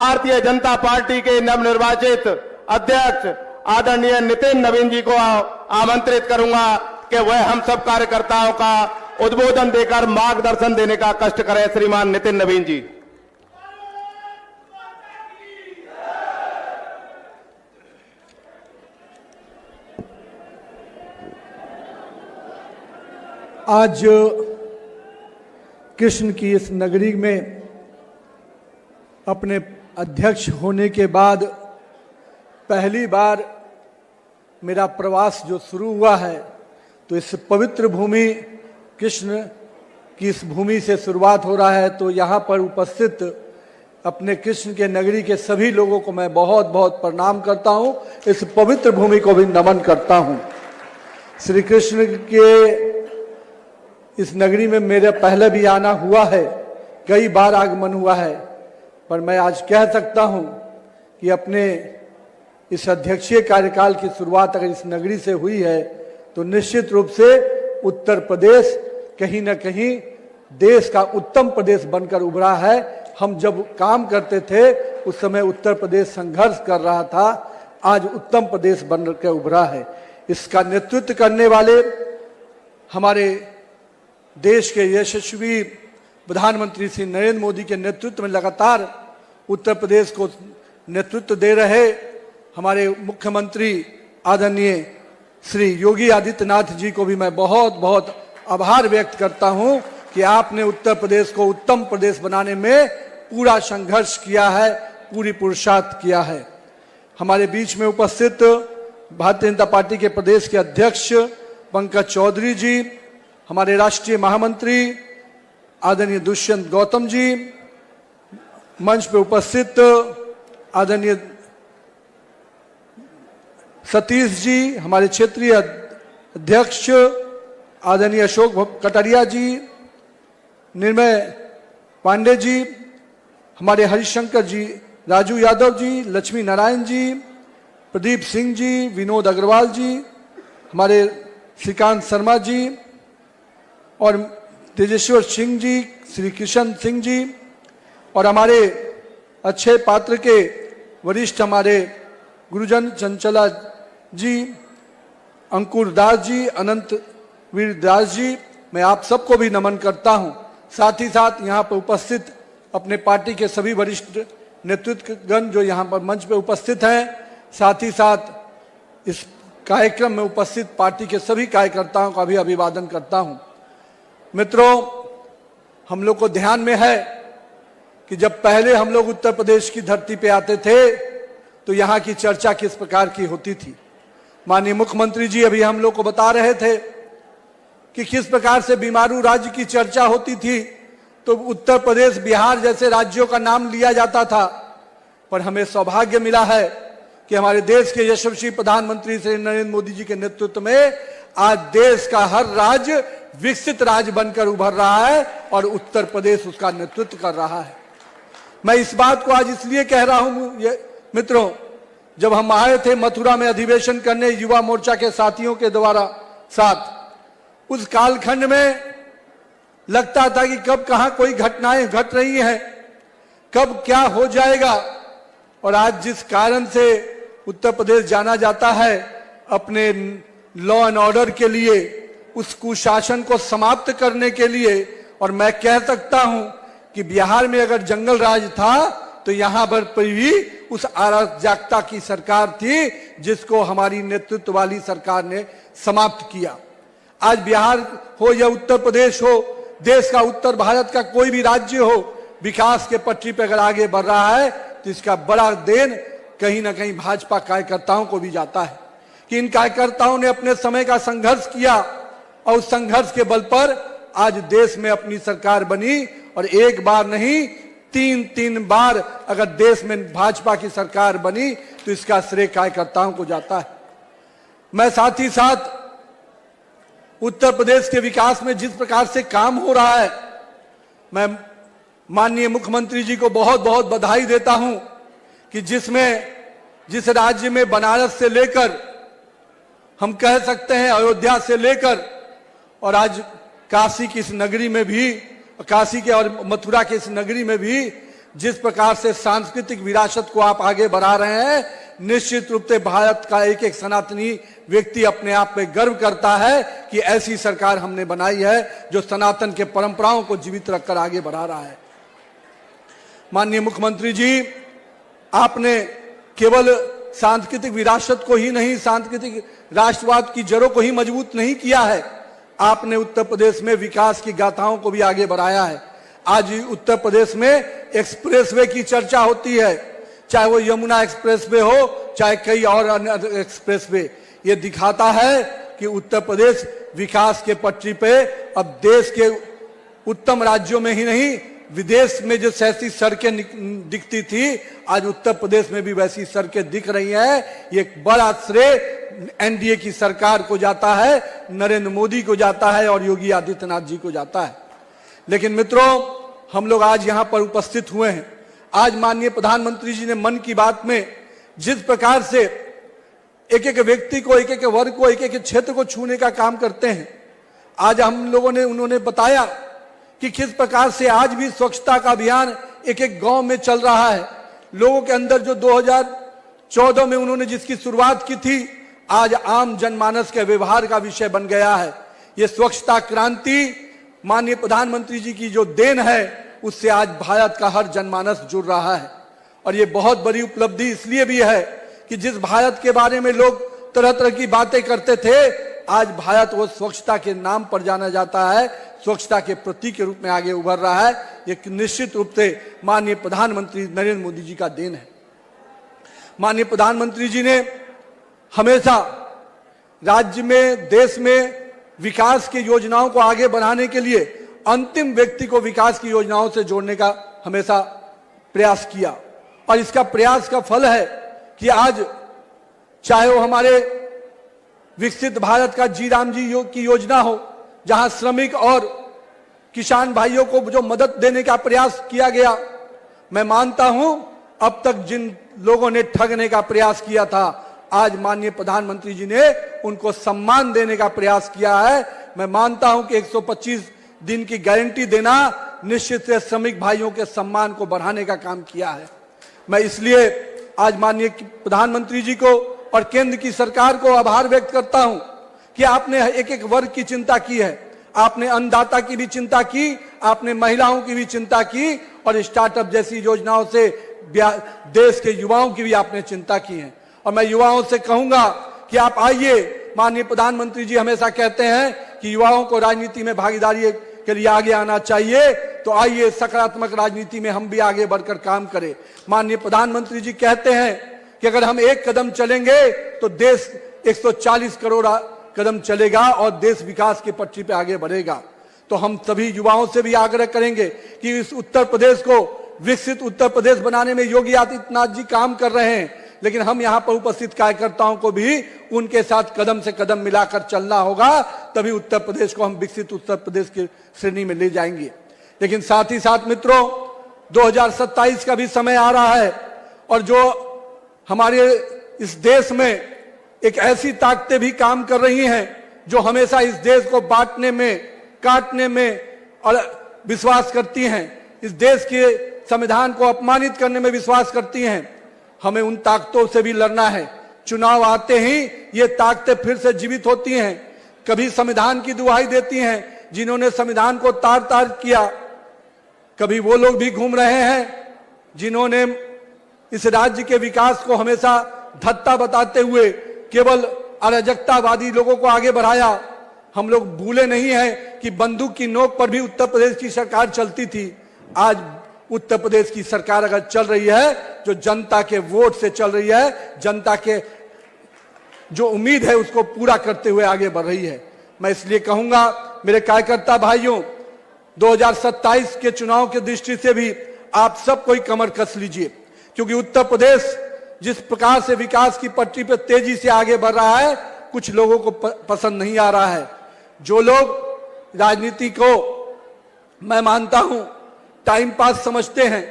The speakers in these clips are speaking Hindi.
भारतीय जनता पार्टी के नवनिर्वाचित अध्यक्ष आदरणीय नितिन नवीन जी को आमंत्रित करूंगा कि वह हम सब कार्यकर्ताओं का उद्बोधन देकर मार्गदर्शन देने का कष्ट करें। श्रीमान नितिन नवीन जी। आज कृष्ण की इस नगरी में अपने अध्यक्ष होने के बाद पहली बार मेरा प्रवास जो शुरू हुआ है, तो इस पवित्र भूमि कृष्ण की इस भूमि से शुरुआत हो रहा है। तो यहाँ पर उपस्थित अपने कृष्ण के नगरी के सभी लोगों को मैं बहुत बहुत प्रणाम करता हूँ। इस पवित्र भूमि को भी नमन करता हूँ। श्री कृष्ण के इस नगरी में मेरा पहले भी आना हुआ है, कई बार आगमन हुआ है, पर मैं आज कह सकता हूँ कि अपने इस अध्यक्षीय कार्यकाल की शुरुआत अगर इस नगरी से हुई है तो निश्चित रूप से उत्तर प्रदेश कहीं न कहीं देश का उत्तम प्रदेश बनकर उभरा है। हम जब काम करते थे उस समय उत्तर प्रदेश संघर्ष कर रहा था, आज उत्तम प्रदेश बनकर उभरा है। इसका नेतृत्व करने वाले हमारे देश के यशस्वी प्रधानमंत्री श्री नरेंद्र मोदी के नेतृत्व में लगातार उत्तर प्रदेश को नेतृत्व दे रहे हमारे मुख्यमंत्री आदरणीय श्री योगी आदित्यनाथ जी को भी मैं बहुत बहुत आभार व्यक्त करता हूं कि आपने उत्तर प्रदेश को उत्तम प्रदेश बनाने में पूरा संघर्ष किया है, पूरी पुरुषार्थ किया है। हमारे बीच में उपस्थित भारतीय जनता पार्टी के प्रदेश के अध्यक्ष पंकज चौधरी जी, हमारे राष्ट्रीय महामंत्री आदरणीय दुष्यंत गौतम जी, मंच पे उपस्थित आदरणीय सतीश जी, हमारे क्षेत्रीय अध्यक्ष आदरणीय अशोक कटारिया जी, निर्मय पांडे जी, हमारे हरिशंकर जी, राजू यादव जी, लक्ष्मी नारायण जी, प्रदीप सिंह जी, विनोद अग्रवाल जी, हमारे श्रीकांत शर्मा जी और तेजेश्वर सिंह जी, श्री किशन सिंह जी और हमारे अक्षय पात्र के वरिष्ठ हमारे गुरुजन चंचला जी, अंकुर दास जी, अनंत वीर दास जी, मैं आप सबको भी नमन करता हूं। साथ ही साथ यहाँ पर उपस्थित अपने पार्टी के सभी वरिष्ठ नेतृत्वगण जो यहाँ पर मंच पे उपस्थित हैं, साथ ही साथ इस कार्यक्रम में उपस्थित पार्टी के सभी कार्यकर्ताओं का भी अभिवादन करता हूं। मित्रों, हम लोग को ध्यान में है कि जब पहले हम लोग उत्तर प्रदेश की धरती पे आते थे तो यहाँ की चर्चा किस प्रकार की होती थी। माननीय मुख्यमंत्री जी अभी हम लोग को बता रहे थे कि किस प्रकार से बीमारू राज्य की चर्चा होती थी, तो उत्तर प्रदेश, बिहार जैसे राज्यों का नाम लिया जाता था। पर हमें सौभाग्य मिला है कि हमारे देश के यशस्वी प्रधानमंत्री श्री नरेंद्र मोदी जी के नेतृत्व में आज देश का हर राज्य विकसित राज्य बनकर उभर रहा है और उत्तर प्रदेश उसका नेतृत्व कर रहा है। मैं इस बात को आज इसलिए कह रहा हूं मित्रों, जब हम आए थे मथुरा में अधिवेशन करने युवा मोर्चा के साथियों के द्वारा साथ, उस कालखंड में लगता था कि कब कहां कोई घटनाएं घट रही हैं, कब क्या हो जाएगा। और आज जिस कारण से उत्तर प्रदेश जाना जाता है अपने लॉ एंड ऑर्डर के लिए, उस कुशासन को समाप्त करने के लिए, और मैं कह सकता हूं कि बिहार में अगर जंगल राज था तो यहां पर भी उस अराजकता की सरकार थी जिसको हमारी नेतृत्व वाली सरकार ने समाप्त किया। आज बिहार हो या उत्तर प्रदेश हो, देश का उत्तर भारत का कोई भी राज्य हो, विकास के पटरी पर अगर आगे बढ़ रहा है तो इसका बड़ा देन कहीं ना कहीं भाजपा कार्यकर्ताओं को भी जाता है कि इन कार्यकर्ताओं ने अपने समय का संघर्ष किया और उस संघर्ष के बल पर आज देश में अपनी सरकार बनी। और एक बार नहीं, तीन बार अगर देश में भाजपा की सरकार बनी तो इसका श्रेय कार्यकर्ताओं को जाता है। मैं साथ ही साथ उत्तर प्रदेश के विकास में जिस प्रकार से काम हो रहा है, मैं माननीय मुख्यमंत्री जी को बहुत बहुत बधाई देता हूं कि जिस राज्य में बनारस से लेकर हम कह सकते हैं अयोध्या से लेकर और आज काशी की इस नगरी में भी, काशी के और मथुरा के इस नगरी में भी जिस प्रकार से सांस्कृतिक विरासत को आप आगे बढ़ा रहे हैं, निश्चित रूप से भारत का एक एक सनातनी व्यक्ति अपने आप में गर्व करता है कि ऐसी सरकार हमने बनाई है जो सनातन के परंपराओं को जीवित रखकर आगे बढ़ा रहा है। माननीय मुख्यमंत्री जी, आपने केवल सांस्कृतिक विरासत को ही नहीं, सांस्कृतिक राष्ट्रवाद की जड़ों को ही मजबूत नहीं किया है, आपने उत्तर प्रदेश में विकास की गाथाओं को भी आगे बढ़ाया है। आज उत्तर प्रदेश में एक्सप्रेसवे की चर्चा होती है, चाहे वो यमुना एक्सप्रेसवे हो, चाहे कई और अन्य एक्सप्रेसवे। ये दिखाता है कि उत्तर प्रदेश विकास के पटरी पे अब देश के उत्तम राज्यों में ही नहीं, विदेश में जो ऐसी सड़कें दिखती थी, आज उत्तर प्रदेश में भी वैसी सड़कें दिख रही हैं। ये एक बड़ा श्रेय एनडीए की सरकार को जाता है, नरेंद्र मोदी को जाता है और योगी आदित्यनाथ जी को जाता है। लेकिन मित्रों, हम लोग आज यहां पर उपस्थित हुए हैं। आज माननीय प्रधानमंत्री जी ने मन की बात में जिस प्रकार से एक एक व्यक्ति को, एक एक वर्ग को, एक एक क्षेत्र को छूने का काम करते हैं, आज हम लोगों ने उन्होंने बताया कि किस प्रकार से आज भी स्वच्छता का अभियान एक एक गांव में चल रहा है। लोगों के अंदर जो 2014 में उन्होंने जिसकी शुरुआत की थी, आज आम जनमानस के व्यवहार का विषय बन गया है। ये स्वच्छता क्रांति माननीय प्रधानमंत्री जी की जो देन है, उससे आज भारत का हर जनमानस जुड़ रहा है। और ये बहुत बड़ी उपलब्धि इसलिए भी है कि जिस भारत के बारे में लोग तरह तरह की बातें करते थे, आज भारत वो स्वच्छता के नाम पर जाना जाता है, स्वच्छता के प्रतीक के रूप में आगे उभर रहा है। ये निश्चित रूप से माननीय प्रधानमंत्री नरेंद्र मोदी जी का देन है। माननीय प्रधानमंत्री जी ने हमेशा राज्य में, देश में विकास की योजनाओं को आगे बढ़ाने के लिए अंतिम व्यक्ति को विकास की योजनाओं से जोड़ने का हमेशा प्रयास किया। और इसका प्रयास का फल है कि आज चाहे वो हमारे विकसित भारत का जी राम जी की योजना हो, जहां श्रमिक और किसान भाइयों को जो मदद देने का प्रयास किया गया, मैं मानता हूं अब तक जिन लोगों ने ठगने का प्रयास किया था, आज माननीय प्रधानमंत्री जी ने उनको सम्मान देने का प्रयास किया है। मैं मानता हूं कि 125 दिन की गारंटी देना निश्चित से श्रमिक भाइयों के सम्मान को बढ़ाने का काम किया है। मैं इसलिए आज माननीय प्रधानमंत्री जी को और केंद्र की सरकार को आभार व्यक्त करता हूं कि आपने एक एक वर्ग की चिंता की है। आपने अन्नदाता की भी चिंता की, आपने महिलाओं की भी चिंता की, और स्टार्टअप जैसी योजनाओं से देश के युवाओं की भी आपने चिंता की है। और मैं युवाओं से कहूंगा कि आप आइए। माननीय प्रधानमंत्री जी हमेशा कहते हैं कि युवाओं को राजनीति में भागीदारी के लिए आगे आना चाहिए, तो आइए सकारात्मक राजनीति में हम भी आगे बढ़कर काम करें। माननीय प्रधानमंत्री जी कहते हैं कि अगर हम एक कदम चलेंगे तो देश 140 करोड़ कदम चलेगा और देश विकास की पटरी पे आगे बढ़ेगा। तो हम सभी युवाओं से भी आग्रह करेंगे कि इस उत्तर प्रदेश को विकसित उत्तर प्रदेश बनाने में योगी आदित्यनाथ जी काम कर रहे हैं, लेकिन हम यहाँ पर उपस्थित कार्यकर्ताओं को भी उनके साथ कदम से कदम मिलाकर चलना होगा, तभी उत्तर प्रदेश को हम विकसित उत्तर प्रदेश की श्रेणी में ले जाएंगे। लेकिन साथ ही साथ मित्रों, 2027 का भी समय आ रहा है, और जो हमारे इस देश में एक ऐसी ताकतें भी काम कर रही हैं जो हमेशा इस देश को बांटने में, काटने में और विश्वास करती हैं, इस देश के संविधान को अपमानित करने में विश्वास करती हैं। हमें उन ताकतों से भी लड़ना है। चुनाव आते ही ये ताकतें फिर से जीवित होती हैं, कभी संविधान की दुहाई देती हैं जिन्होंने संविधान को तार तार किया, कभी वो लोग भी घूम रहे हैं जिन्होंने इस राज्य के विकास को हमेशा धत्ता बताते हुए केवल अराजकतावादी लोगों को आगे बढ़ाया। हम लोग भूले नहीं हैं कि बंदूक की नोक पर भी उत्तर प्रदेश की सरकार चलती थी। आज उत्तर प्रदेश की सरकार अगर चल रही है, जो जनता के वोट से चल रही है, जनता के जो उम्मीद है उसको पूरा करते हुए आगे बढ़ रही है। मैं इसलिए कहूंगा मेरे कार्यकर्ता भाइयों, 2027 के चुनाव की दृष्टि से भी आप सब कोई कमर कस लीजिए, क्योंकि उत्तर प्रदेश जिस प्रकार से विकास की पटरी पर तेजी से आगे बढ़ रहा है, कुछ लोगों को पसंद नहीं आ रहा है। जो लोग राजनीति को मैं मानता हूं टाइम पास समझते हैं,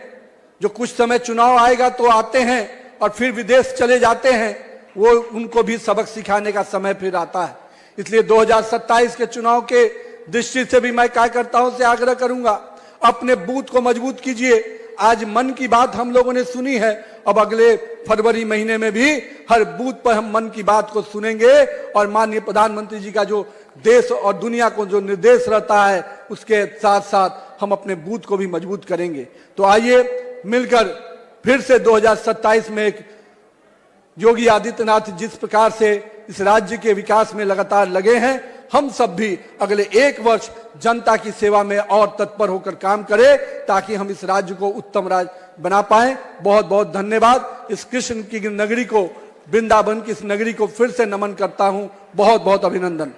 जो कुछ समय चुनाव आएगा तो आते हैं और फिर विदेश चले जाते हैं, वो उनको भी सबक सिखाने का समय फिर आता है। इसलिए 2027 के चुनाव के दृष्टि से भी मैं कार्यकर्ताओं से आग्रह करूंगा, अपने बूथ को मजबूत कीजिए, आज मन की बात हम लोगों ने सुनी है, अब अगले फरवरी महीने में भी हर बूथ पर हम मन की बात को सुनेंगे और माननीय प्रधानमंत्री जी का जो देश और दुनिया को जो निर्देश रहता है उसके साथ साथ हम अपने बूथ को भी मजबूत करेंगे। तो आइए मिलकर फिर से 2027 में एक योगी आदित्यनाथ जिस प्रकार से इस राज्य के विकास में लगातार लगे हैं, हम सब भी अगले 1 वर्ष जनता की सेवा में और तत्पर होकर काम करें ताकि हम इस राज्य को उत्तम राज्य बना पाएं। बहुत बहुत धन्यवाद। इस कृष्ण की नगरी को, वृंदावन की इस नगरी को फिर से नमन करता हूं। बहुत बहुत अभिनंदन।